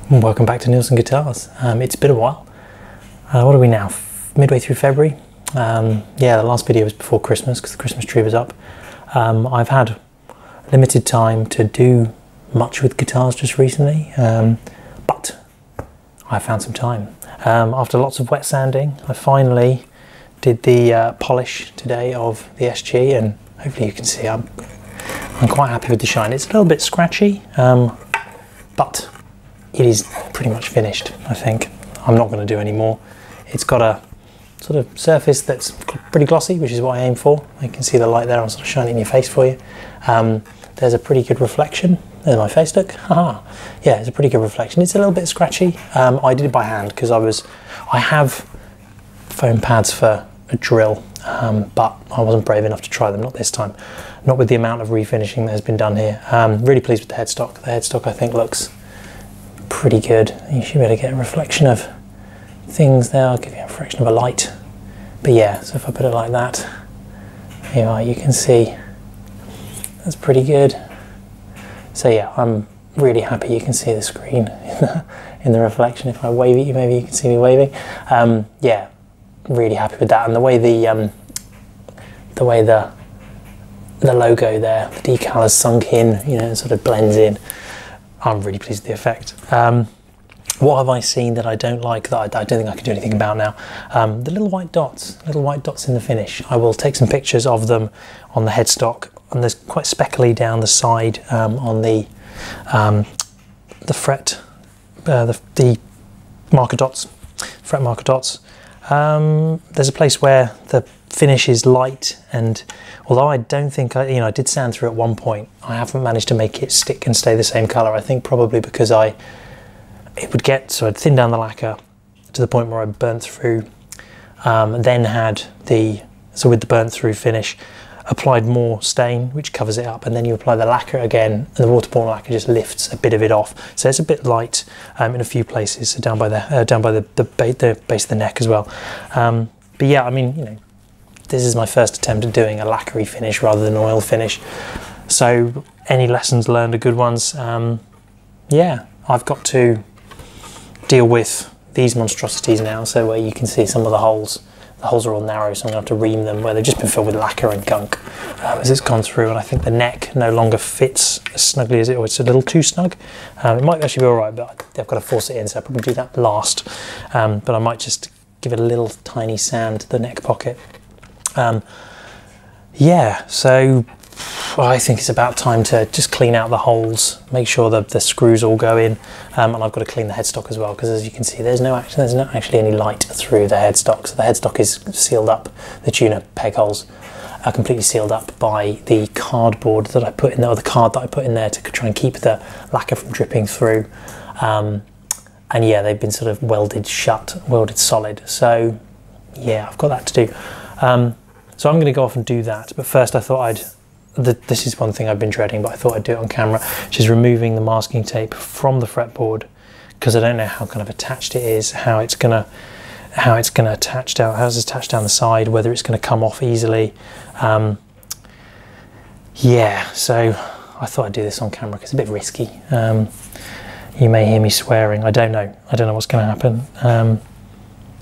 Welcome back to Neilson Guitars. It's been a while. What are we now? Midway through February? Yeah, the last video was before Christmas because the Christmas tree was up. I've had limited time to do much with guitars just recently, but I found some time. After lots of wet sanding, I finally did the polish today of the SG, and hopefully you can see I'm quite happy with the shine. It's a little bit scratchy, but it is pretty much finished, I think. I'm not going to do any more. It's got a sort of surface that's pretty glossy, which is what I aim for. You can see the light there, I'll sort of shine it in your face for you. There's a pretty good reflection. There's my face look. Haha. Yeah, it's a pretty good reflection. It's a little bit scratchy. I did it by hand because I have foam pads for a drill, but I wasn't brave enough to try them, not this time. Not with the amount of refinishing that has been done here. Really pleased with the headstock. The headstock I think looks pretty good. You should be able to get a reflection of things there. I'll give you a reflection of a light. But yeah, so if I put it like that, here you can see that's pretty good. So yeah, I'm really happy. You can see the screen in the reflection. If I wave at you, maybe you can see me waving. Yeah, really happy with that. And the way the logo there, the decal has sunk in, you know, it sort of blends in. I'm really pleased with the effect. What have I seen that I don't like, that I don't think I can do anything about now? The little white dots in the finish. I will take some pictures of them on the headstock, and there's quite speckly down the side on the fret, the marker dots, fret marker dots. There's a place where the finish is light, and although I don't think I did sand through at one point, I haven't managed to make it stick and stay the same color. I think probably because I'd thin down the lacquer to the point where I burnt through, then had with the burnt through finish, applied more stain which covers it up, and then you apply the lacquer again, and the waterborne lacquer just lifts a bit of it off. So it's a bit light in a few places, so down by the base of the neck as well. But yeah, I mean, you know, this is my first attempt at doing a lacquery finish rather than an oil finish. So any lessons learned are good ones. Yeah, I've got to deal with these monstrosities now. So where you can see some of the holes are all narrow, so I'm going to have to ream them where they've just been filled with lacquer and gunk as it's gone through. And I think the neck no longer fits as snugly as or it's a little too snug. It might actually be all right, but I've got to force it in, so I'll probably do that last. But I might just give it a little tiny sand to the neck pocket. Yeah, so I think it's about time to just clean out the holes, make sure that the screws all go in, and I've got to clean the headstock as well, because as you can see, there's not actually any light through the headstock. So the headstock is sealed up, the tuner peg holes are completely sealed up by the cardboard that I put in there, or the card that I put in there to try and keep the lacquer from dripping through. And yeah, they've been sort of welded shut, welded solid. So yeah, I've got that to do. So I'm going to go off and do that, but first I thought this is one thing I've been dreading, but I thought I'd do it on camera, which is removing the masking tape from the fretboard, because I don't know how kind of attached it is, how it's gonna attach down, how it's attached down the side, whether it's going to come off easily. Yeah, so I thought I'd do this on camera because it's a bit risky. You may hear me swearing. I don't know what's going to happen.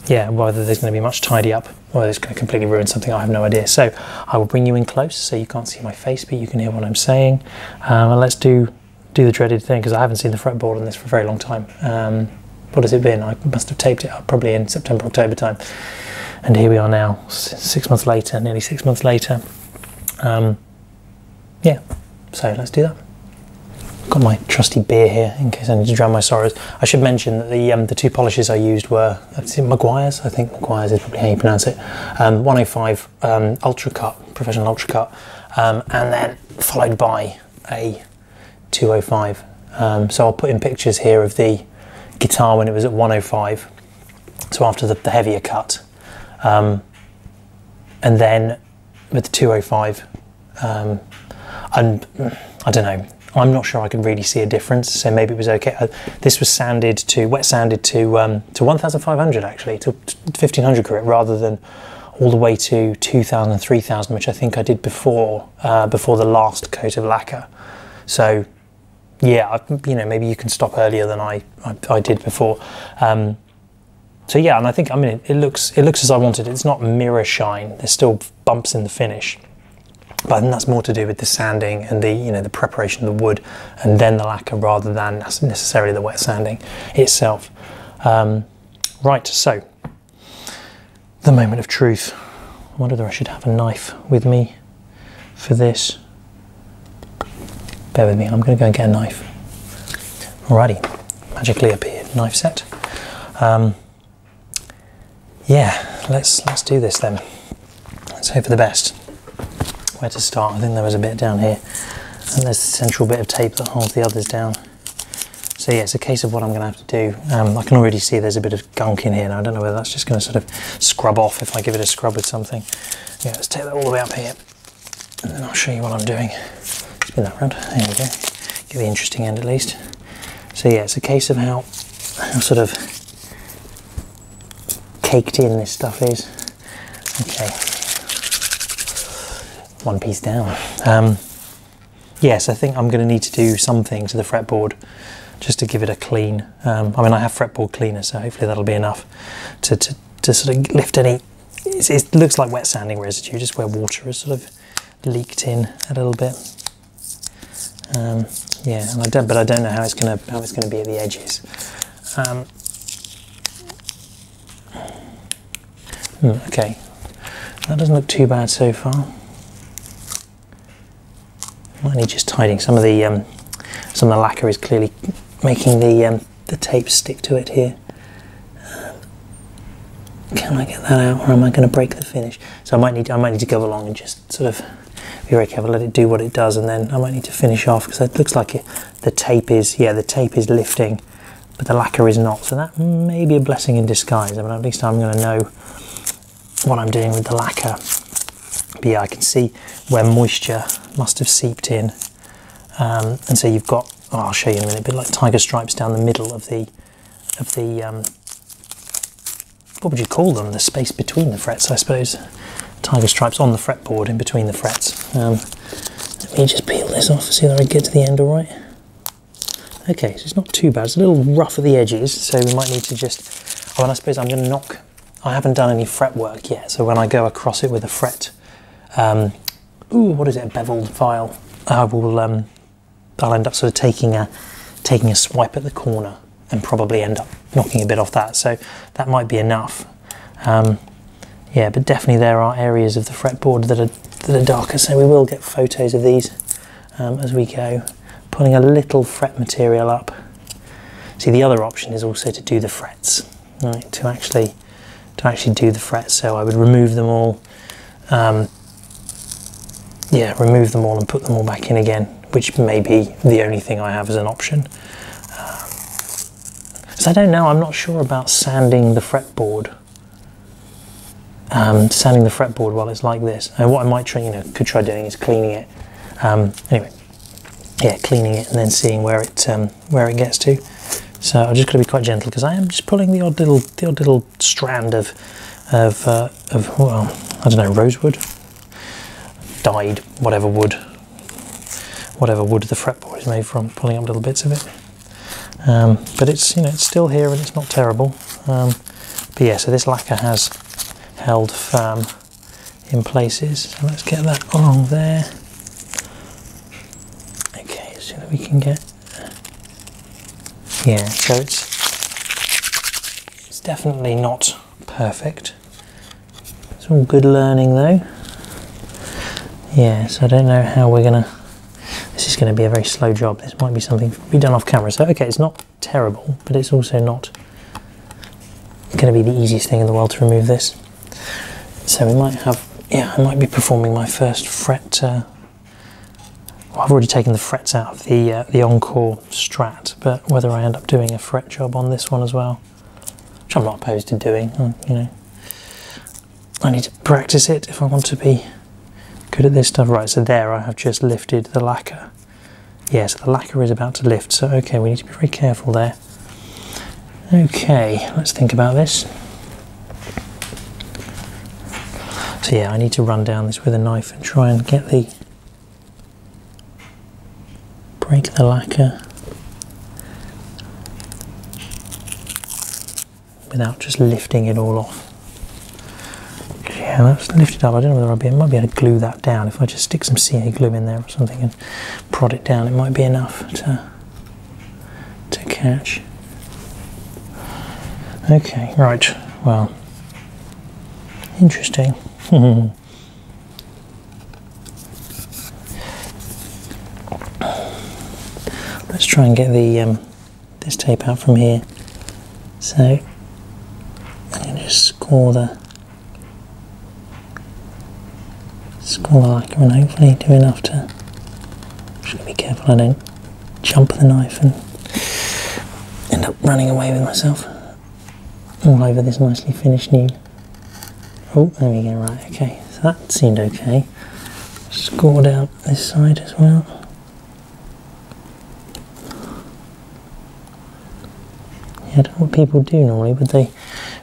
Yeah, whether there's going to be much tidy up, or it's going to completely ruin something, I have no idea. So I will bring you in close so you can't see my face, but you can hear what I'm saying. And let's do the dreaded thing, because I haven't seen the fretboard on this for a very long time. What has it been? I must have taped it up probably in September, October time. And here we are now, 6 months later, nearly 6 months later. Yeah, so let's do that. Got my trusty beer here in case I need to drown my sorrows. I should mention that the two polishes I used were Meguiar's. I think Meguiar's is probably how you pronounce it. 105 Ultra Cut, Professional Ultra Cut, and then followed by a 205. So I'll put in pictures here of the guitar when it was at 105. So after the heavier cut, and then with the 205, and I don't know. I'm not sure I can really see a difference, so maybe it was okay. This was wet sanded to 1,500 actually, to 1,500 grit, rather than all the way to 2,000, 3,000, which I think I did before the last coat of lacquer. So yeah, you know, maybe you can stop earlier than I did before. So yeah, and I think, I mean, it looks as I wanted. It's not mirror shine. There's still bumps in the finish, but I think that's more to do with the sanding and the, you know, the preparation of the wood and then the lacquer rather than necessarily the wet sanding itself. Right, so the moment of truth. I wonder whether I should have a knife with me for this. Bear with me, I'm going to go and get a knife. Alrighty, magically appeared, knife set. Yeah, let's do this then. Let's hope for the best. Where to start? I think there was a bit down here, and there's the central bit of tape that holds the others down. So yeah, it's a case of what I'm going to have to do. I can already see there's a bit of gunk in here now. I don't know whether that's just going to sort of scrub off if I give it a scrub with something. Yeah, let's take that all the way up here, and then I'll show you what I'm doing. Spin that round. There we go. Get the interesting end at least. So yeah, it's a case of how sort of caked in this stuff is. Okay, one piece down. Yes, I think I'm going to need to do something to the fretboard just to give it a clean. I mean, I have fretboard cleaner, so hopefully that'll be enough to sort of lift any. It looks like wet sanding residue, just where water has sort of leaked in a little bit. Yeah, and but I don't know how it's going to be at the edges. Okay, that doesn't look too bad so far. Might need just tidying. Some of the lacquer is clearly making the tape stick to it here. Can I get that out, or am I going to break the finish? So I might need to go along and just sort of be very careful, let it do what it does, and then I might need to finish off because it looks like the tape is lifting, but the lacquer is not. So that may be a blessing in disguise. I mean, at least I'm going to know what I'm doing with the lacquer. But yeah, I can see where moisture must have seeped in, and so you've got, oh, I'll show you in a minute, a bit like tiger stripes down the middle of the what would you call them? The space between the frets, I suppose. Tiger stripes on the fretboard in between the frets. Let me just peel this off, see that I get to the end all right. Okay, so it's not too bad. It's a little rough at the edges, so we might need to just, oh, and I suppose I'm going to knock, I haven't done any fret work yet, so when I go across it with a fret, what is it, a beveled file, I'll end up sort of taking a swipe at the corner and probably end up knocking a bit off that, so that might be enough. Yeah, but definitely there are areas of the fretboard that are darker, so we will get photos of these as we go. Pulling a little fret material up. See, the other option is also to do the frets, right? To actually do the frets. So I would remove them all. Yeah, remove them all and put them all back in again, which may be the only thing I have as an option. So I don't know. I'm not sure about sanding the fretboard. Sanding the fretboard while it's like this. And what I might try, could try doing is cleaning it. Anyway, yeah, cleaning it and then seeing where it gets to. So I'm just going to be quite gentle because I am just pulling the odd little strand of well, I don't know, rosewood, dyed, whatever wood the fretboard is made from. Pulling up little bits of it. But it's it's still here and it's not terrible. But yeah, so this lacquer has held firm in places. So let's get that along there. Okay, so that we can get. Yeah, so it's definitely not perfect. It's all good learning though. Yeah, so I don't know how we're gonna. This is going to be a very slow job. This might be something to be done off camera. So okay, it's not terrible, but it's also not going to be the easiest thing in the world to remove this. So we might have, yeah, I might be performing my first fret. Well, I've already taken the frets out of the Encore Strat, but whether I end up doing a fret job on this one as well, which I'm not opposed to doing. I need to practice it if I want to be good at this stuff. Right, so there I have just lifted the lacquer. Yeah, so the lacquer is about to lift, so okay, we need to be very careful there. Okay, let's think about this. So yeah, I need to run down this with a knife and try and get break the lacquer. without just lifting it all off. Yeah, that's lifted up. I don't know whether I might be able to glue that down. If I just stick some CA glue in there or something and prod it down, it might be enough to catch. Okay, right, well, interesting. Let's try and get the this tape out from here. So I can just score the lacquer and hopefully do enough to. Just gotta be careful I don't jump the knife and end up running away with myself all over this nicely finished new. Oh, there we go. Right, okay. So that seemed okay. Scored out this side as well. I don't know what people do normally, but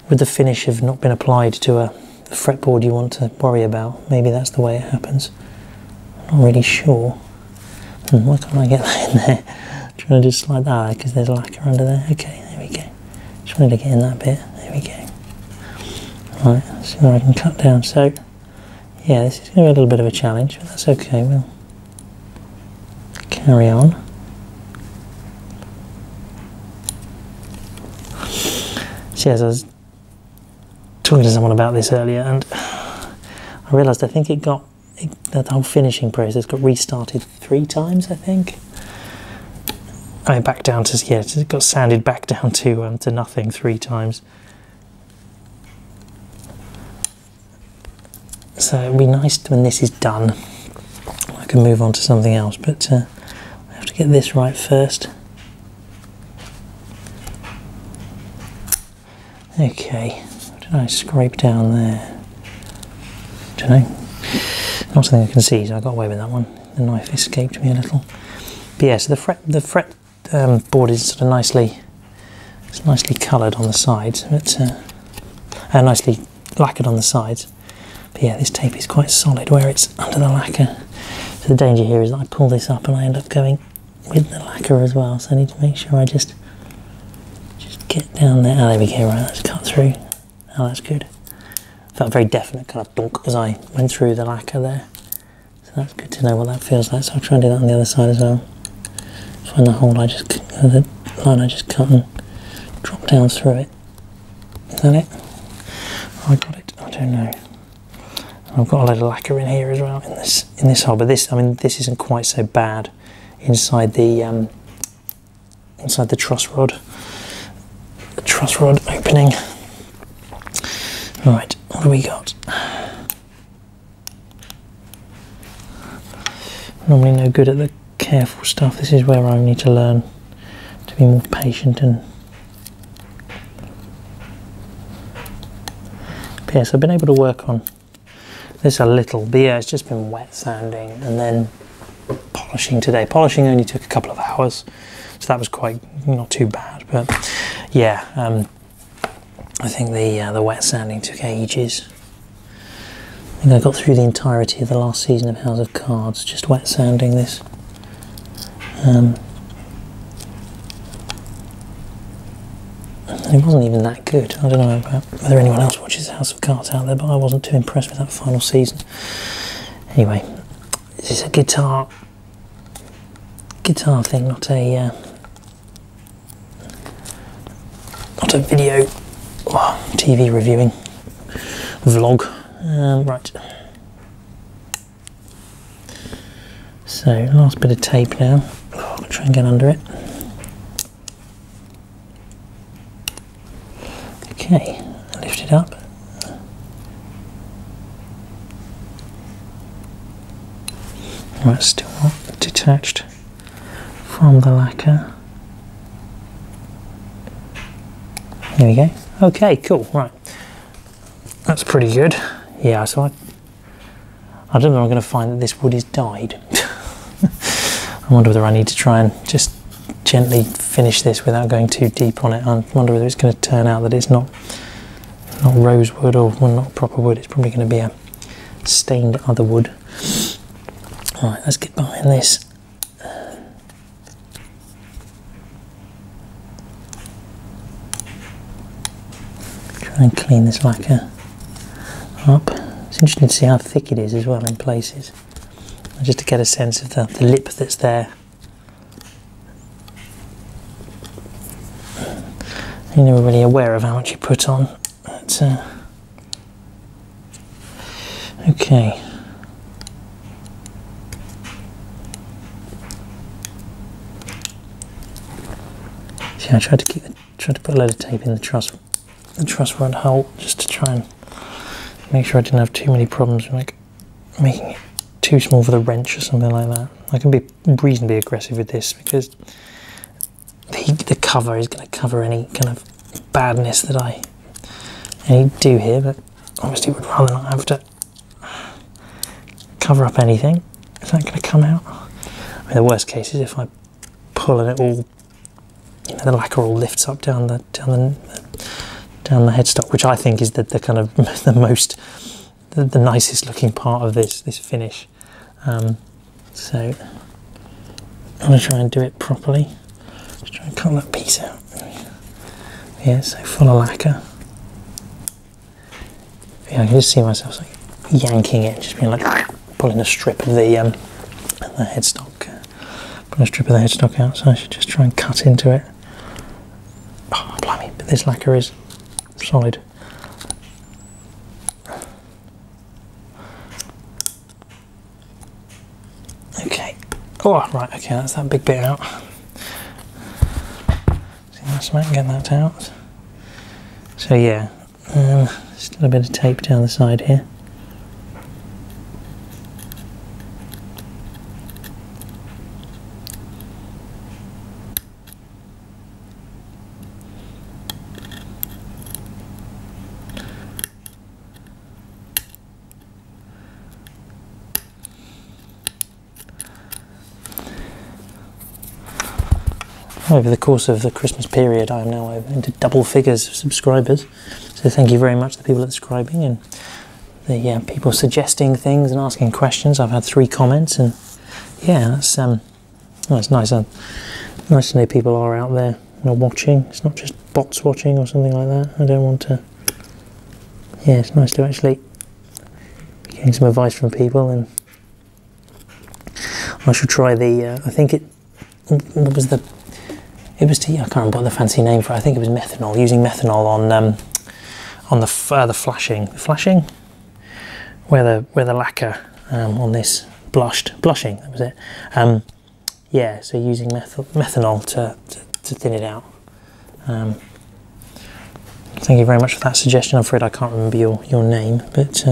with the finish have not been applied to a fretboard you want to worry about. Maybe that's the way it happens. I'm not really sure. Why can't I get that in there? I'm trying to just slide that because there's lacquer under there. Okay, there we go. Just wanted to get in that bit. There we go. Right, let's see where I can cut down. So, yeah, this is going to be a little bit of a challenge, but that's okay. We'll carry on. So, yes, I was talking to someone about this earlier, and I realised I think the whole finishing process got restarted 3 times, I think. I mean, back down to, yeah, it got sanded back down to nothing 3 times. So it'd be nice when this is done, I can move on to something else, but I have to get this right first. Okay, what did I scrape down there? Don't know. Not something I can see, so I got away with that one. The knife escaped me a little. But yeah, so the fret board is sort of nicely coloured on the sides, but nicely lacquered on the sides. But yeah, this tape is quite solid where it's under the lacquer. So the danger here is that I pull this up and I end up going with the lacquer as well. So I need to make sure I just get down there. Oh, there we go. Right, that's cut through. Oh, that's good. Felt a very definite kind of dunk as I went through the lacquer there. So that's good to know what that feels like. So I'll try and do that on the other side as well. Find the hole the line I just cut and drop down through it. Is that it? Oh, I got it. I don't know. I've got a load of lacquer in here as well in this hole, but this isn't quite so bad inside the truss rod opening. Right, what do we got? Normally no good at the careful stuff. This is where I need to learn to be more patient and. But yes, I've been able to work on this a little, but yeah, it's just been wet sanding and then polishing today. Polishing only took a couple of hours, so that was not too bad. But yeah, I think the wet sanding took ages. I think I got through the entirety of the last season of House of Cards just wet sanding this. It wasn't even that good. I don't know about whether anyone else watches House of Cards out there, but I wasn't too impressed with that final season. Anyway, this is a guitar thing, not a video TV reviewing vlog. Right. So last bit of tape now. I'll try and get under it. Okay, lift it up. Right, still not detached from the lacquer. There we go. Okay, cool, right. That's pretty good. Yeah, so I don't know if I'm going to find that this wood is dyed. I wonder whether I need to try and just gently finish this without going too deep on it. I wonder whether it's going to turn out that it's not rosewood or not proper wood. It's probably going to be a stained other wood. Right, let's get behind this. Try and clean this lacquer up. It's interesting to see how thick it is as well in places, just to get a sense of the lip that's there. You're never really aware of how much you put on. But, okay. See, I tried to put a load of tape in the truss rod hole just to try and make sure I didn't have too many problems with making it too small for the wrench or something like that. I can be reasonably aggressive with this because the cover is going to cover any kind of badness that I do here, but obviously would rather not have to cover up anything. Is that going to come out? I mean, the worst case is if I pull and it all, you know, the lacquer all lifts up down the headstock, which I think is the kind of the nicest looking part of this finish. So I'm going to try and do it properly. Just try and cut that piece out. Yeah, so full of lacquer. Yeah, I can just see myself like yanking it, just being like pulling a strip of the headstock, pulling a strip of the headstock out. So I should just try and cut into it. Oh, blimey! But this lacquer is solid. Okay. Oh, right. Okay, that's that big bit out. See that smack? Get that out. So yeah, still a bit of tape down the side here. Over the course of the Christmas period, I am now into double figures of subscribers. So thank you very much to the people subscribing and the people suggesting things and asking questions. I've had 3 comments, and yeah, that's nice. Nice to know people are out there, you know, watching. It's not just bots watching or something like that. I don't want to. Yeah, it's nice to actually getting some advice from people, and I should try the. I think it was the. It was I can't remember what the fancy name for it. I think it was methanol. Using methanol on the flashing, where the lacquer on this blushing. That was it. Yeah, so using methanol to thin it out. Thank you very much for that suggestion. I'm afraid I can't remember your name, but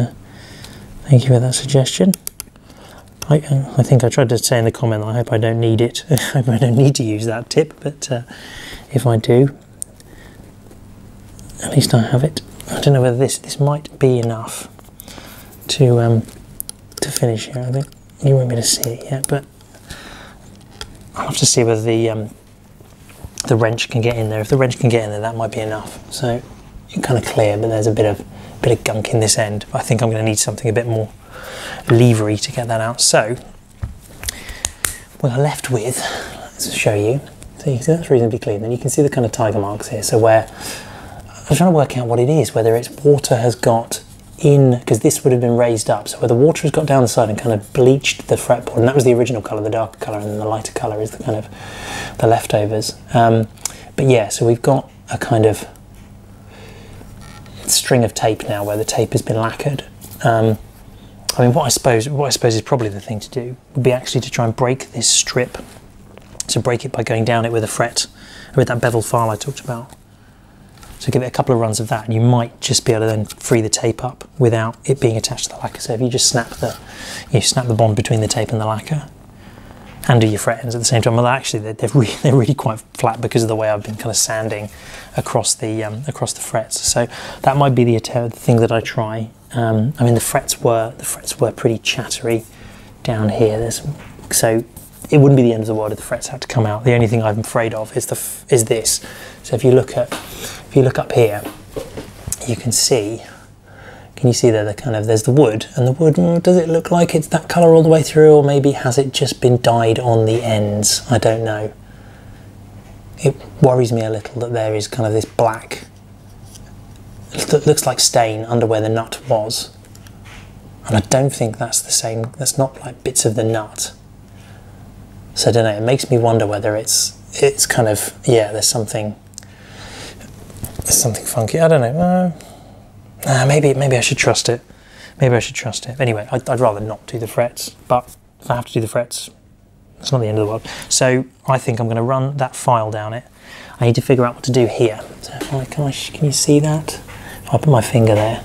thank you for that suggestion. I think I tried to say in the comment that I hope I don't need it. I hope I don't need to use that tip, but if I do, at least I have it. I don't know whether this might be enough to finish here. I think you won't be able to see it yet, but I'll have to see whether the wrench can get in there. If the wrench can get in there, that might be enough. So you're kind of clear, but there's a bit of gunk in this end. I think I'm going to need something a bit more levery to get that out. So we're left with, let's show you. So you can see that's reasonably clean. Then you can see the kind of tiger marks here. So where I'm trying to work out what it is, whether it's water has got in, because this would have been raised up. So where the water has got down the side and kind of bleached the fretboard, and that was the original colour, the darker colour, and then the lighter colour is the kind of the leftovers. But yeah, so we've got a kind of string of tape now where the tape has been lacquered. I mean, what I suppose is probably the thing to do would be actually to try and break this strip. So break it by going down it with a fret, with that bevel file I talked about. So give it a couple of runs of that, and you might just be able to then free the tape up without it being attached to the lacquer. So if you just snap the bond between the tape and the lacquer, and do your fret ends at the same time. Well, actually, they're really quite flat because of the way I've been kind of sanding across the frets. So that might be the thing that I try. I mean, the frets were pretty chattery down here. So it wouldn't be the end of the world if the frets had to come out. The only thing I'm afraid of is this. So if you look up here, you can see. Can you see there there's the wood, and the wood, does it look like it's that colour all the way through, or maybe has it just been dyed on the ends? I don't know. It worries me a little that there is kind of this black that looks like stain under where the nut was. And I don't think that's the same, that's not like bits of the nut. So I don't know, it makes me wonder whether it's kind of, yeah, there's something funky. I don't know. Maybe I should trust it. Maybe I should trust it. Anyway, I'd rather not do the frets, but if I have to do the frets, it's not the end of the world. So I think I'm going to run that file down it. I need to figure out what to do here. So can you see that? If I put my finger there.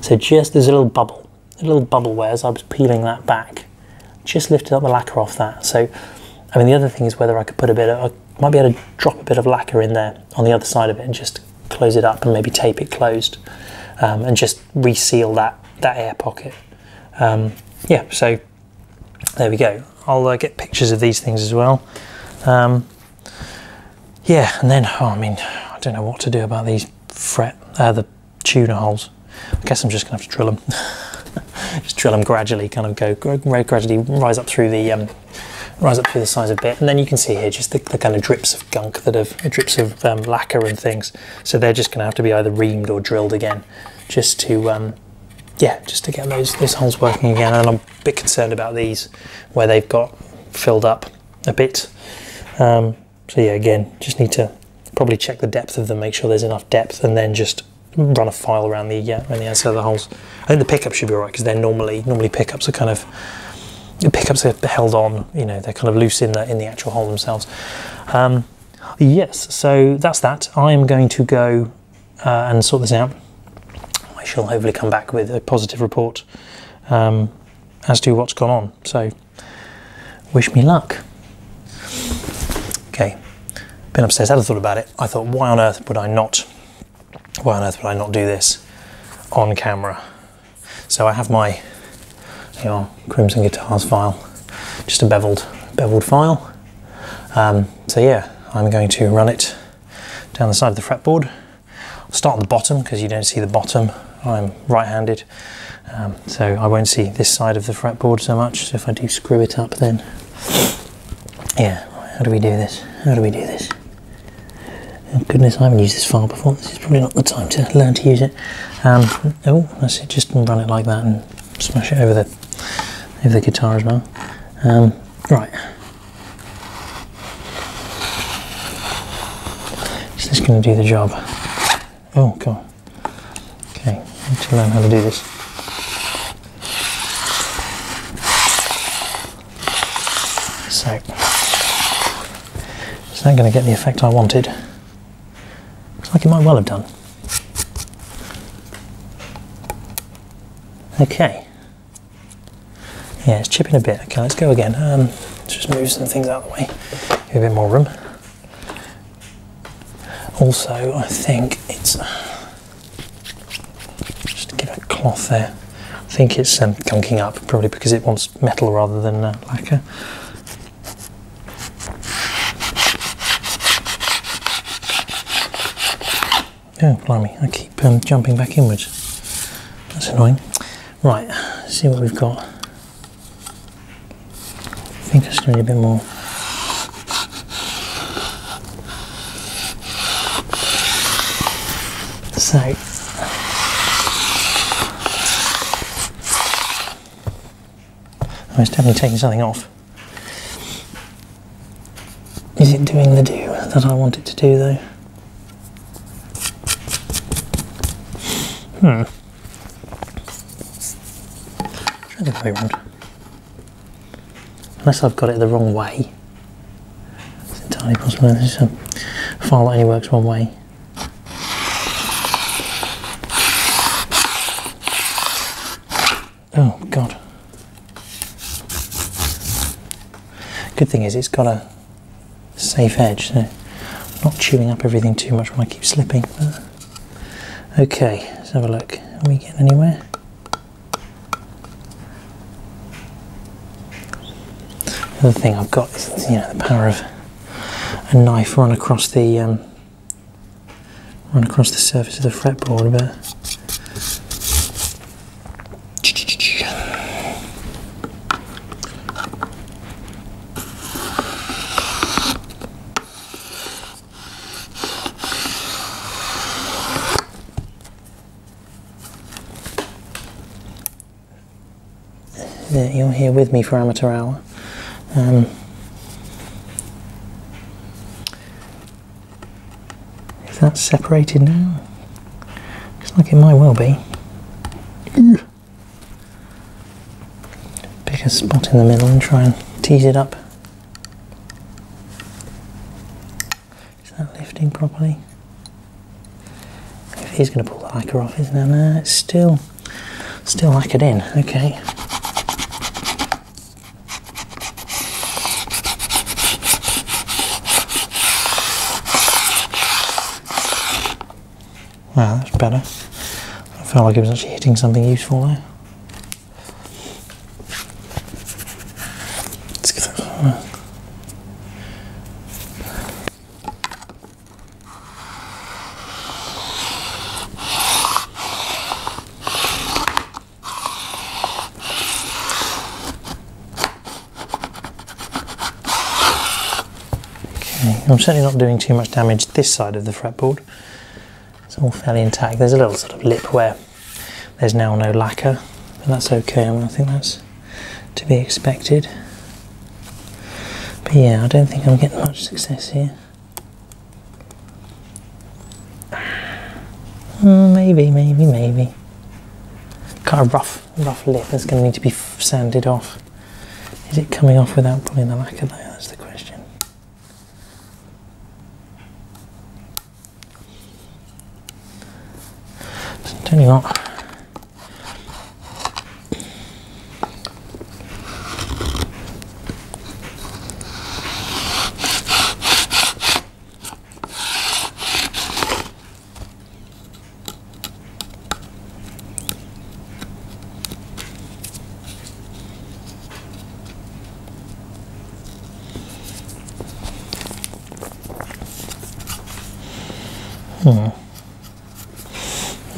So just there's a little bubble where as I was peeling that back, just lifted up the lacquer off that. So, I mean, the other thing is whether I could put I might be able to drop a bit of lacquer in there on the other side of it and just close it up and maybe tape it closed and just reseal that air pocket. Yeah, so there we go. I'll get pictures of these things as well. Yeah, and then, I mean, I don't know what to do about these the tuner holes. I guess I'm just gonna have to drill them. Just drill them gradually, kind of gradually rise up through the sides a bit, and then you can see here just the kind of drips of gunk drips of lacquer and things. So they're just going to have to be either reamed or drilled again, just to just to get those holes working again. And I'm a bit concerned about these where they've got filled up a bit. So yeah, again, just need to probably check the depth of them, make sure there's enough depth, and then just run a file around the outside of the holes. I think the pickups should be alright because they're normally pickups are kind of held on, you know, they're kind of loose in the actual hole themselves. Yes, so that's that. I am going to go and sort this out. I shall hopefully come back with a positive report as to what's gone on. So wish me luck. Okay, been upstairs, had a thought about it. I thought, why on earth would I not do this on camera? So I have my Crimson Guitars file, just a beveled file. So yeah, I'm going to run it down the side of the fretboard. I'll start at the bottom because you don't see the bottom. I'm right-handed, so I won't see this side of the fretboard so much. So if I do screw it up, then yeah. How do we do this? Oh goodness, I haven't used this file before. This is probably not the time to learn to use it. Oh, that's it. Just run it like that and smash it over the guitar as well. Right. Is this going to do the job? Oh god. Okay, I need to learn how to do this. So, is that going to get the effect I wanted? Looks like it might well have done. Okay. Yeah, it's chipping a bit. Okay, let's go again. Let's just move some things out of the way. Give a bit more room. Also, I think it's just to give it a cloth there. I think it's gunking up, probably because it wants metal rather than lacquer. Oh, blimey, I keep jumping back inwards. That's annoying. Right, let's see what we've got. I think I just need a bit more. So, it's definitely taking something off. Is it doing the do that I want it to do though? Try the other way around. Unless I've got it the wrong way. It's entirely possible. This is a file that only works one way. Oh god. Good thing is it's got a safe edge, so I'm not chewing up everything too much when I keep slipping. Okay, let's have a look. Are we getting anywhere? The other thing I've got is, you know, the power of a knife run across the surface of the fretboard a bit. You're here with me for amateur hour. Is that separated now? Looks like it might well be. Pick a spot in the middle and try and tease it up. Is that lifting properly? If he's going to pull the lacquer off, isn't it? No, it's still lacquered in. Okay. Wow, that's better. I felt like it was actually hitting something useful there. Let's get that. Okay, I'm certainly not doing too much damage this side of the fretboard. It's all fairly intact. There's a little sort of lip where there's now no lacquer, but that's okay. I think that's to be expected. But yeah, I don't think I'm getting much success here. Maybe. Kind of rough lip that's going to need to be sanded off. Is it coming off without pulling the lacquer though? That's the question. Tell you what.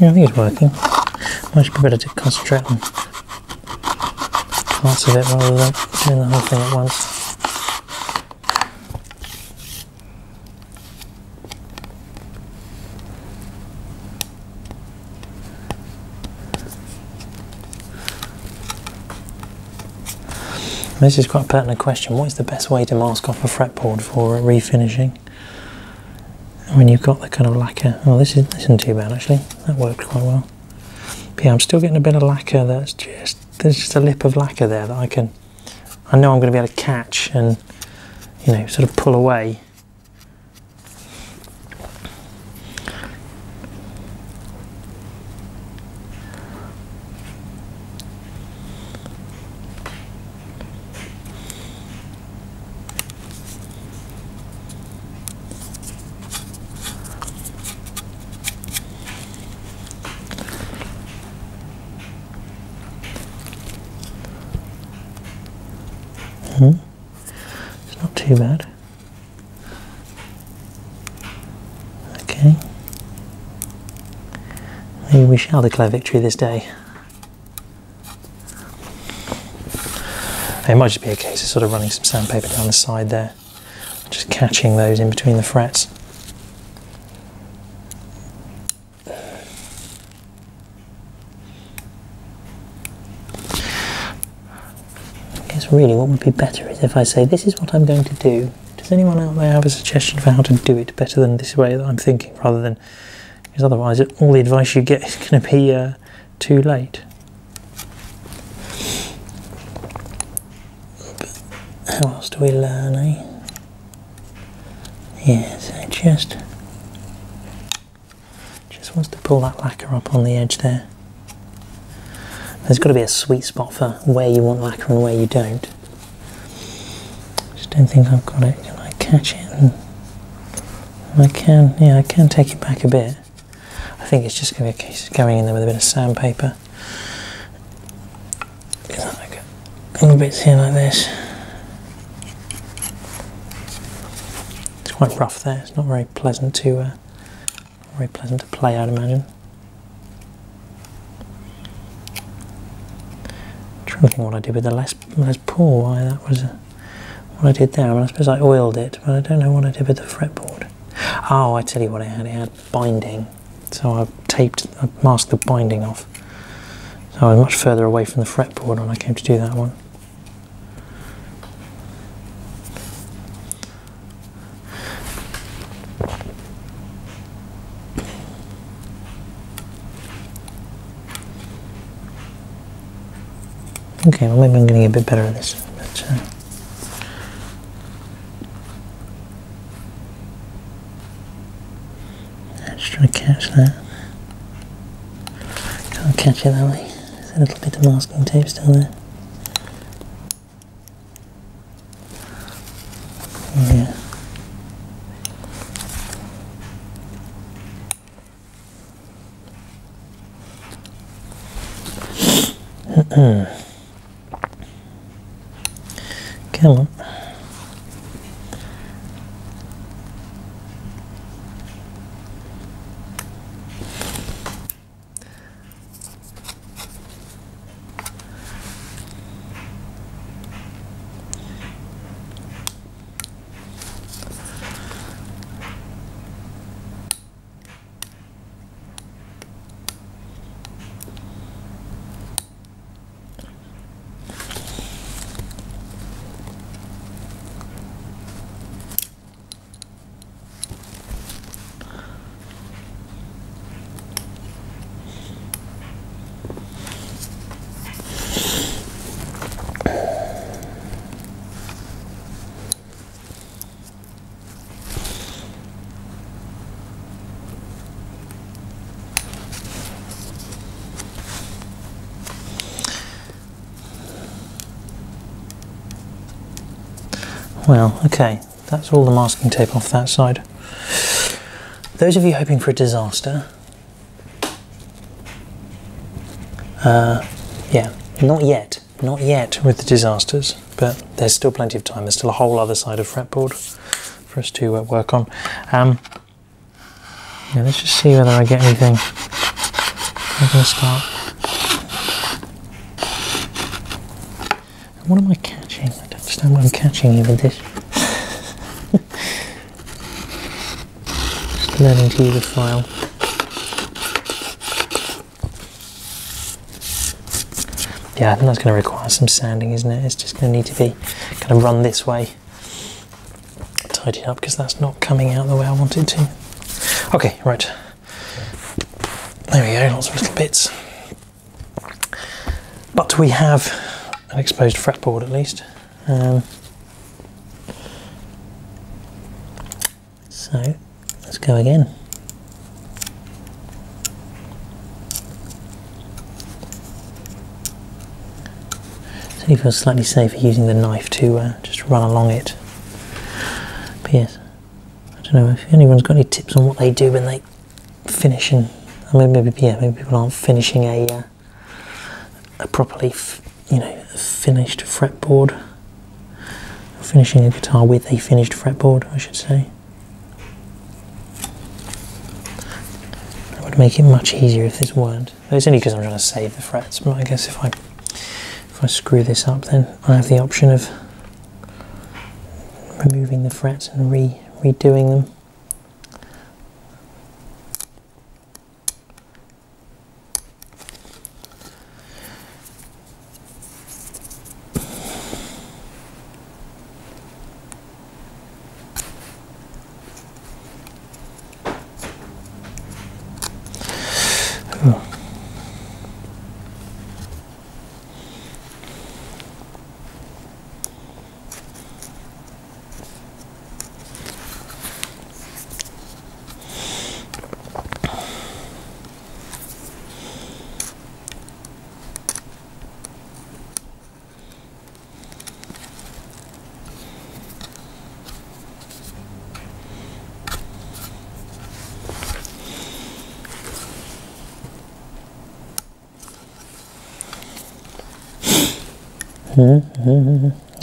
Yeah, I think it's working. Much better to concentrate on parts of it rather than doing the whole thing at once. This is quite a pertinent question. What is the best way to mask off a fretboard for refinishing? When you've got the kind of lacquer. Oh, this isn't too bad actually. That worked quite well. But yeah, I'm still getting a bit of lacquer. There's just a lip of lacquer there that I know I'm going to be able to catch and, you know, sort of pull away. It's not too bad. Okay. Maybe we shall declare victory this day. It might just be a case of sort of running some sandpaper down the side there, just catching those in between the frets. Really, what would be better is if I say, this is what I'm going to do. Does anyone out there have a suggestion for how to do it better than this way that I'm thinking, rather than, because otherwise all the advice you get is going to be too late. But how else do we learn, eh? Yeah, so it just wants to pull that lacquer up on the edge there. There's got to be a sweet spot for where you want lacquer and where you don't. Just don't think I've got it. Can I catch it? And I can, yeah, I can take it back a bit. I think it's just going to be a case of going in there with a bit of sandpaper. Like little bits here like this. It's quite rough there. It's not very pleasant to play, I'd imagine. I'm thinking what I did with the Les Paul, why that was what I did there. I mean, I suppose I oiled it, but I don't know what I did with the fretboard. Oh, I tell you what it had binding. So I masked the binding off. I was much further away from the fretboard when I came to do that one. Okay, well maybe I'm getting a bit better at this. But, just trying to catch that. Can't catch it that way. There's a little bit of masking tape still there. Yeah. Come on. Well, okay, that's all the masking tape off that side. Those of you hoping for a disaster, yeah, not yet with the disasters, but there's still plenty of time. There's still a whole other side of fretboard for us to work on. Yeah, let's just see whether I get anything. I'm going to start. What am I catching? I don't understand what I'm catching here with this. Just learning to use a file. Yeah, I think that's going to require some sanding, isn't it? It's just going to need to be kind of run this way, tidy it up, because that's not coming out the way I want it to. Okay, right. There we go, lots of little bits. But we have an exposed fretboard at least. So let's go again. So it feels slightly safer using the knife to just run along it. But yes, I don't know if anyone's got any tips on what they do when they finish, and maybe people aren't finishing a properly, finished fretboard. Finishing a guitar with a finished fretboard, I should say. That would make it much easier if this weren't. It's only because I'm trying to save the frets, but I guess if I screw this up, then I have the option of removing the frets and redoing them.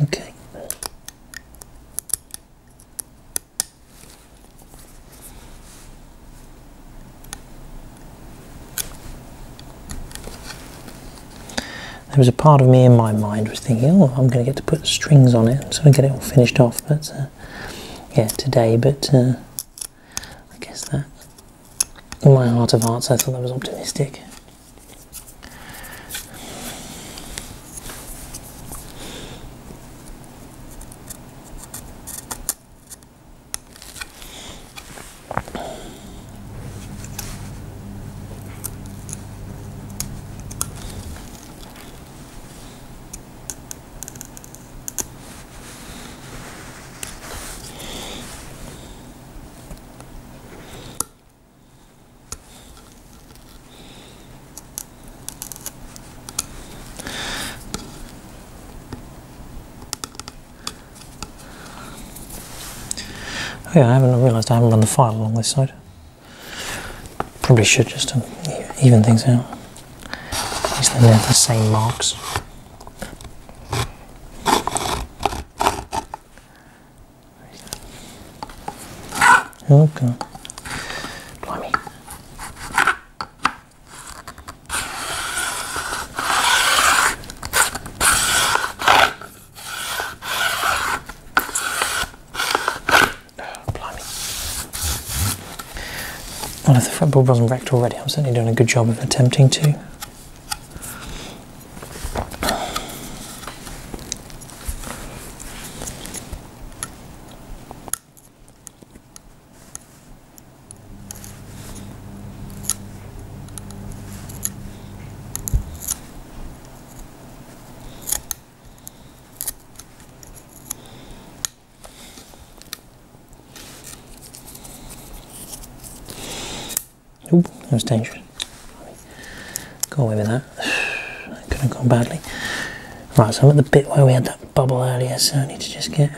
Okay. There was a part of me in my mind was thinking, oh, I'm going to get to put strings on it, so I get it all finished off. But yeah, today. But I guess that in my heart of hearts, I thought that was optimistic. yeah, I haven't realised I haven't run the file along this side. Probably should, just to even things out. At least then they're the same marks. Oh god. Blimey. Well, if the fretboard wasn't wrecked already, I'm certainly doing a good job of attempting to. Ooh, that was dangerous. Go away with that. That could have gone badly. Right, so I'm at the bit where we had that bubble earlier, so I need to just get...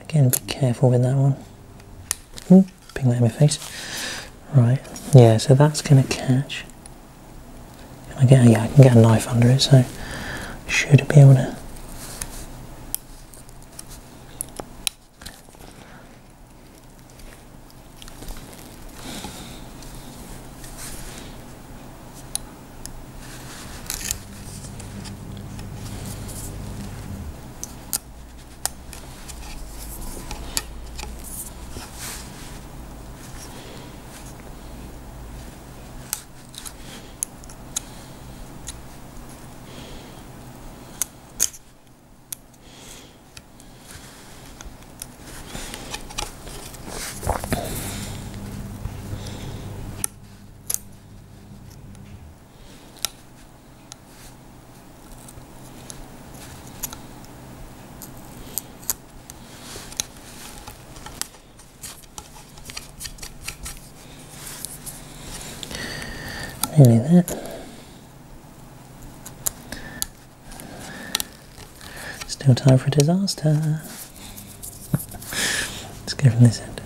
Again, be careful with that one. Ooh, ping that in my face. Right, yeah, so that's going to catch. I can get a knife under it, so I should be able to... Nearly there. Still time for a disaster. Let's go from this end.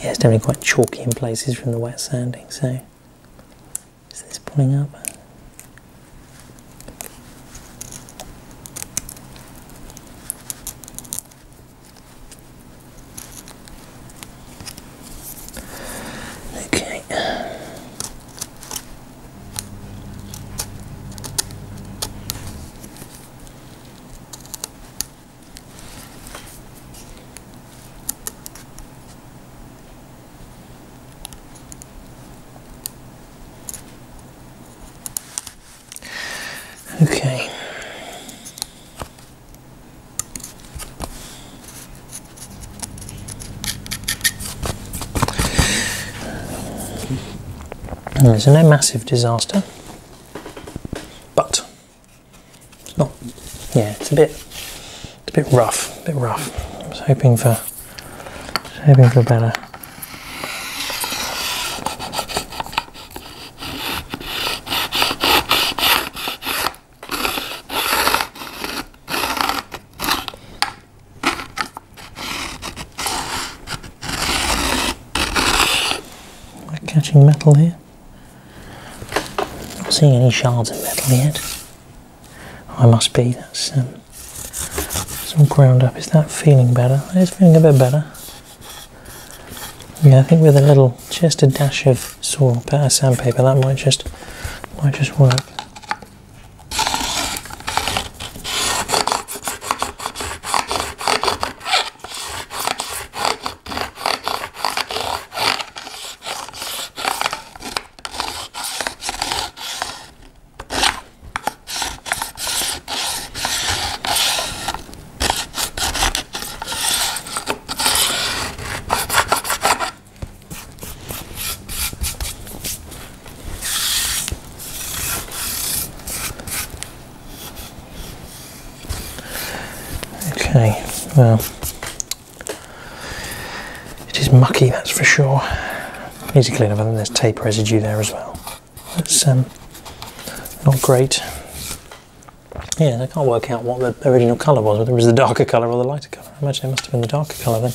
Yeah, it's definitely quite chalky in places from the wet sanding, so is this pulling up? Okay. So no massive disaster, but it's not. Yeah, it's a bit rough. I was hoping for better. Catching metal here. Not seeing any shards of metal yet. Oh, I must be. That's it's all ground up. Is that feeling better? It's feeling a bit better. Yeah, I think with just a dash of sandpaper, that might just work. Okay, well, it is mucky, that's for sure. Easy clean up. I think there's tape residue there as well. That's not great. Yeah, I can't work out what the original colour was, whether it was the darker colour or the lighter colour. I imagine it must have been the darker colour then.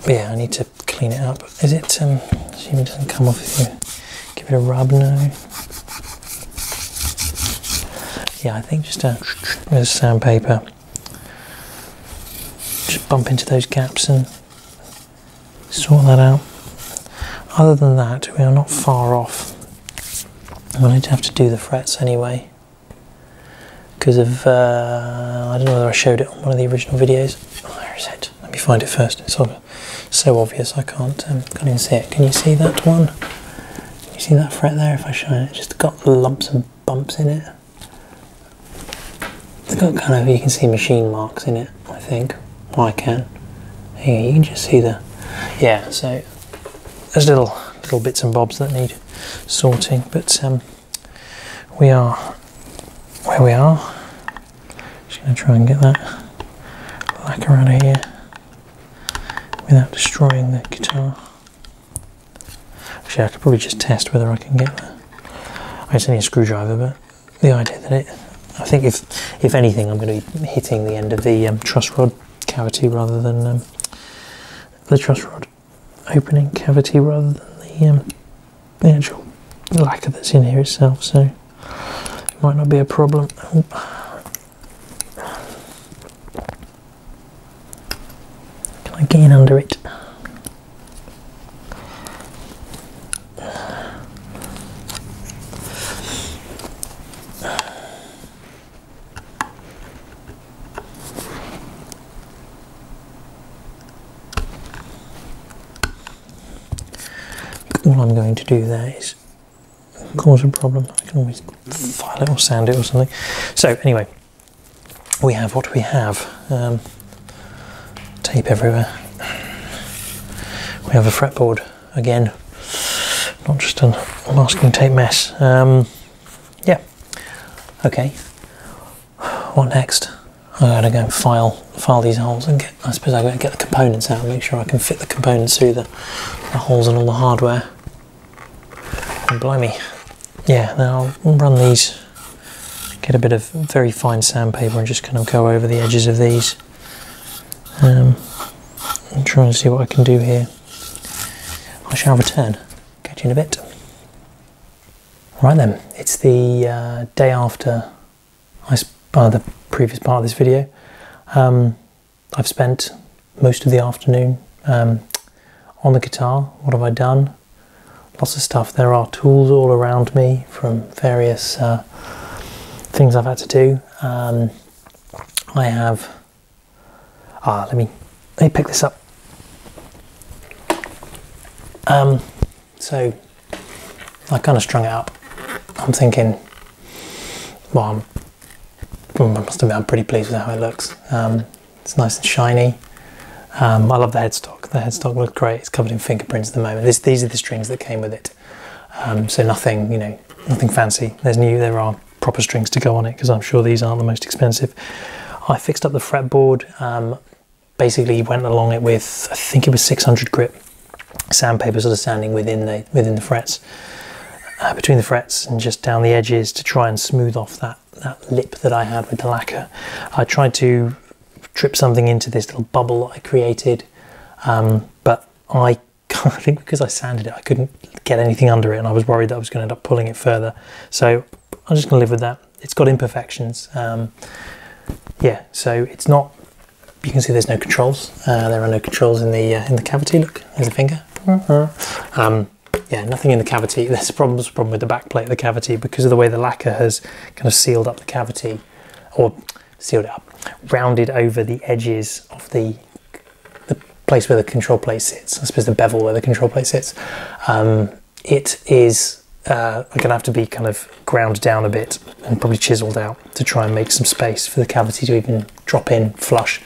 But yeah, I need to clean it up. Is it, assume it doesn't come off if you give it a rub now. Yeah, I think just with sandpaper, just bump into those gaps and sort that out. Other than that, we are not far off. I'm going to have to do the frets anyway, because of, I don't know whether I showed it on one of the original videos. Oh, where is it? Let me find it first. It's so obvious I can't even see it. Can you see that one? Can you see that fret there if I shine it? It's just got lumps and bumps in it. It's got kind of, you can see machine marks in it, I think. Well, I can. Here, you can just see the, yeah, so there's little bits and bobs that need sorting, but we are where we are. Just going to try and get that lacquer out of here without destroying the guitar. Actually, I could probably just test whether I can get that. It's only a screwdriver, but the idea that it, I think if anything, I'm going to be hitting the end of the truss rod cavity rather than the truss rod opening cavity rather than the actual lacquer that's in here itself, so it might not be a problem. Can I get in under it? All I'm going to do there is cause a problem. I can always file it or sand it or something. So anyway, we have what we have. Tape everywhere. We have a fretboard again, not just a masking tape mess. Yeah. Okay. What next? I gotta go and file these holes and I suppose I gotta get the components out and make sure I can fit the components through the holes and all the hardware. And blimey, yeah, now I'll run these, get a bit of very fine sandpaper and just kind of go over the edges of these and try and see what I can do here. I shall return, catch you in a bit. Right then, it's the day after the previous part of this video. I've spent most of the afternoon on the guitar. What have I done? Lots of stuff. There are tools all around me from various things I've had to do. I have, let me pick this up. So I kind of strung it up. I'm thinking, well, I must admit I'm pretty pleased with how it looks. It's nice and shiny. I love the headstock. The headstock looks great. It's covered in fingerprints at the moment. These are the strings that came with it. So nothing, nothing fancy. There are proper strings to go on it because I'm sure these aren't the most expensive. I fixed up the fretboard. Basically went along it with, I think it was 600 grit sandpaper, sort of sanding within the frets, between the frets and just down the edges to try and smooth off that lip that I had with the lacquer. I tried to trip something into this little bubble that I created, but I think because I sanded it I couldn't get anything under it and I was worried that I was going to end up pulling it further, so I'm just going to live with that. It's got imperfections. Yeah, so it's not, you can see there's no controls. There are no controls in the cavity. Look, there's a finger. Yeah, nothing in the cavity. There's a problem with the back plate of the cavity because of the way the lacquer has kind of sealed up the cavity, or sealed it up, rounded over the edges of the place where the control plate sits. I suppose the bevel where the control plate sits. It is going to have to be kind of ground down a bit and probably chiseled out to try and make some space for the cavity to even drop in flush,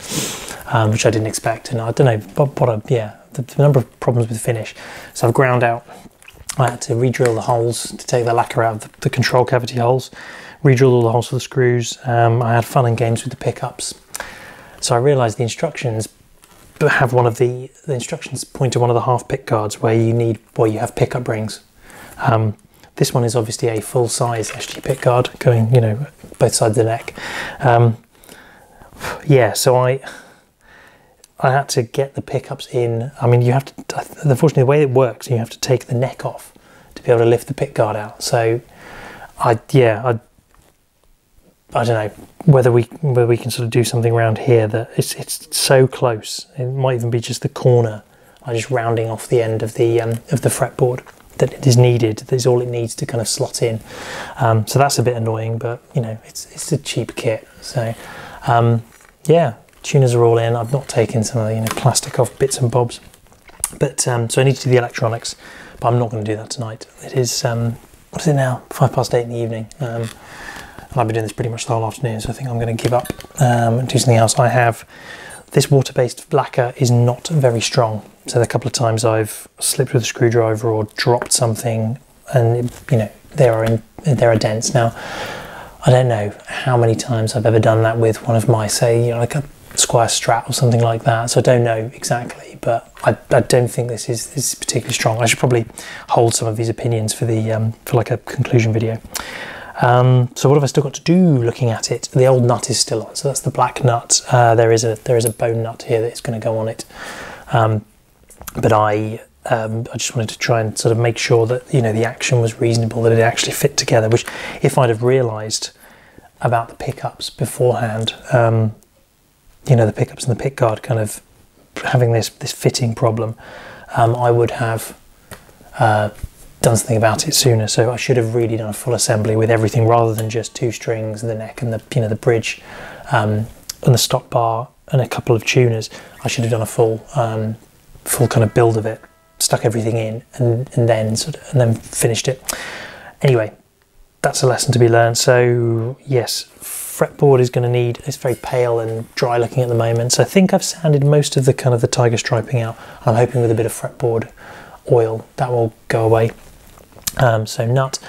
which I didn't expect. And I don't know, the number of problems with finish. So I've ground out. I had to re-drill the holes to take the lacquer out of the control cavity holes, re-drilled all the holes for the screws. I had fun and games with the pickups. So I realised the instructions have the instructions point to one of the half pick guards where you have pickup rings. This one is obviously a full-size SG pickguard going, you know, both sides of the neck. Yeah, so I had to get the pickups in. I mean, you have to, unfortunately the way it works, you have to take the neck off to be able to lift the pickguard out. So I don't know whether we can sort of do something around here that it's so close. It might even be just the corner. I'm just rounding off the end of the fretboard that it is needed. That is all it needs to kind of slot in. So that's a bit annoying, but you know, it's a cheap kit. So yeah, tuners are all in. I've not taken some of the, you know, plastic off bits and bobs, but so I need to do the electronics, but I'm not going to do that tonight. It is what is it now? 8:05 in the evening. And I've been doing this pretty much the whole afternoon, so I think I'm going to give up and do something else. I have this water-based lacquer is not very strong, so a couple of times I've slipped with a screwdriver or dropped something, and you know, there are dents. Now, I don't know how many times I've ever done that with one of my, say, you know, like a Squire Strat or something like that. So I don't know exactly, but I don't think this is particularly strong. I should probably hold some of these opinions for the for like a conclusion video. So what have I still got to do looking at it? The old nut is still on, so that's the black nut. There is a bone nut here that's going to go on it. But I just wanted to try and sort of make sure that, you know, the action was reasonable, that it actually fit together, which if I'd have realised about the pickups beforehand, you know, the pickups and the pickguard kind of having this fitting problem, I would have done something about it sooner. So I should have really done a full assembly with everything rather than just 2 strings, the neck and the, you know, the bridge and the stop bar and a couple of tuners. I should have done a full kind of build of it, stuck everything in, and then finished it. Anyway, that's a lesson to be learned. So yes, fretboard is going to need, it's very pale and dry looking at the moment, so I think I've sanded most of the kind of the tiger striping out. I'm hoping with a bit of fretboard oil that will go away. So nut,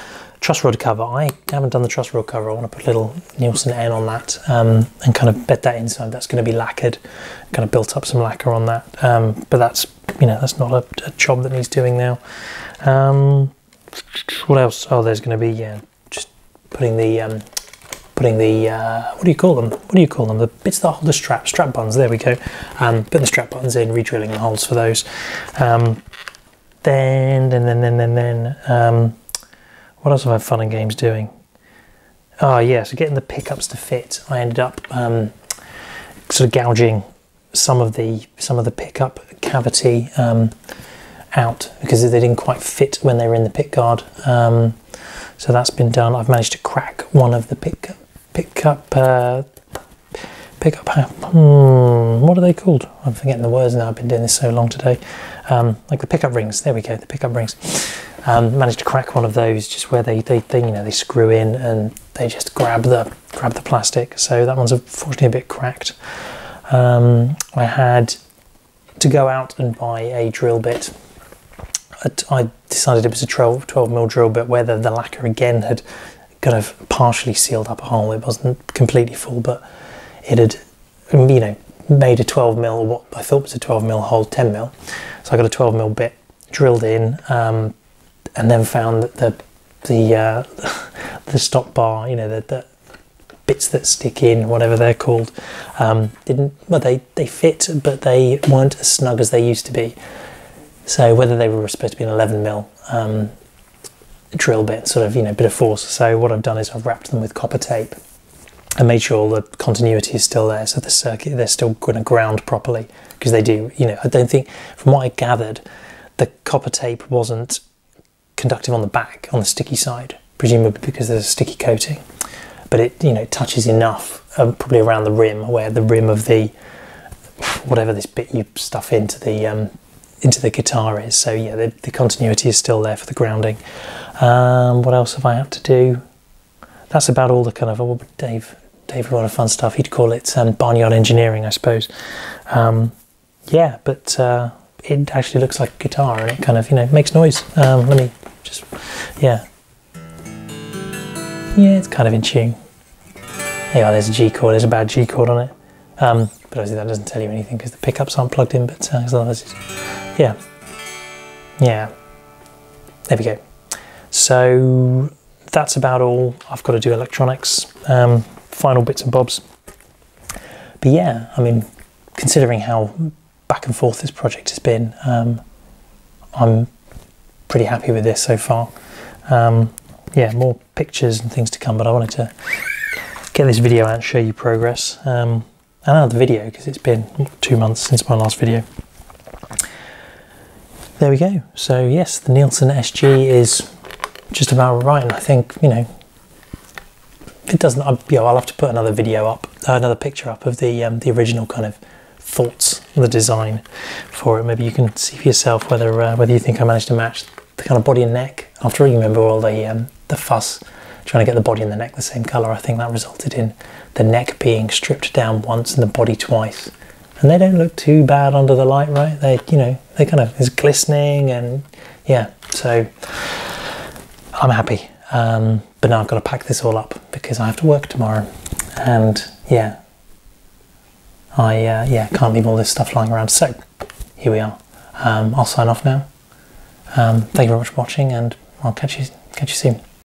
truss rod cover, I haven't done the truss rod cover. I want to put a little Nielsen N on that and kind of bed that inside. That's going to be lacquered, kind of built up some lacquer on that, but that's, you know, that's not a job that needs doing now. What else? Oh, there's going to be, yeah, just putting the what do you call them? The bits that hold the strap buttons. There we go. Putting the strap buttons in, re-drilling the holes for those. Then what else have I had fun and games doing? Oh yeah, so getting the pickups to fit. I ended up sort of gouging some of the pickup cavity out because they didn't quite fit when they were in the pickguard. So that's been done. I've managed to crack one of the pickup. What are they called? I'm forgetting the words now. I've been doing this so long today. Like the pickup rings. There we go. The pickup rings. Managed to crack one of those, just where they you know, they screw in and they just grab the plastic. So that one's unfortunately a bit cracked. I had to go out and buy a drill bit. I decided it was a 12mm drill bit where the lacquer again had kind of partially sealed up a hole. It wasn't completely full, but it had, you know, made a 12mm, what I thought was a 12mm hole, 10mm. So I got a 12mm bit drilled in, and then found that the stop bar, you know, the bits that stick in, whatever they're called, didn't, well, they fit, but they weren't as snug as they used to be. So whether they were supposed to be an 11mm drill bit, sort of, you know, bit of force. So what I've done is I've wrapped them with copper tape and made sure the continuity is still there. So the circuit, they're still going to ground properly, because they do, you know, I don't think, from what I gathered, the copper tape wasn't conductive on the back, on the sticky side, presumably because there's a sticky coating. But it, you know, touches enough, probably around the rim, where the rim of the, whatever this bit you stuff into the guitar is. So yeah, the continuity is still there for the grounding. What else have I had to do? That's about all the kind of, oh, Dave a lot of fun stuff. He'd call it barnyard engineering, I suppose. Yeah, but it actually looks like a guitar, and it kind of, you know, makes noise. Let me just, yeah, it's kind of in tune. Yeah, there's a G chord. There's a bad G chord on it. But obviously that doesn't tell you anything because the pickups aren't plugged in. But as long as it's, yeah, there we go. So that's about all. I've got to do electronics, final bits and bobs. But yeah, I mean, considering how back and forth this project has been, I'm pretty happy with this so far. Yeah, more pictures and things to come, but I wanted to get this video out and show you progress. And another video, because it's been 2 months since my last video. There we go. So yes, the Nielsen SG is just about right, and I think, you know, if it doesn't, I'll have to put another video up, another picture up of the original kind of thoughts, the design for it. Maybe you can see for yourself whether you think I managed to match the kind of body and neck. After all, you remember all the fuss trying to get the body and the neck the same colour. I think that resulted in the neck being stripped down once and the body twice. And they don't look too bad under the light, right? They, you know, they kind of, it's glistening, and yeah, so I'm happy. But now I've got to pack this all up because I have to work tomorrow, and yeah, I can't leave all this stuff lying around. So here we are. I'll sign off now. Thank you very much for watching, and I'll catch you soon.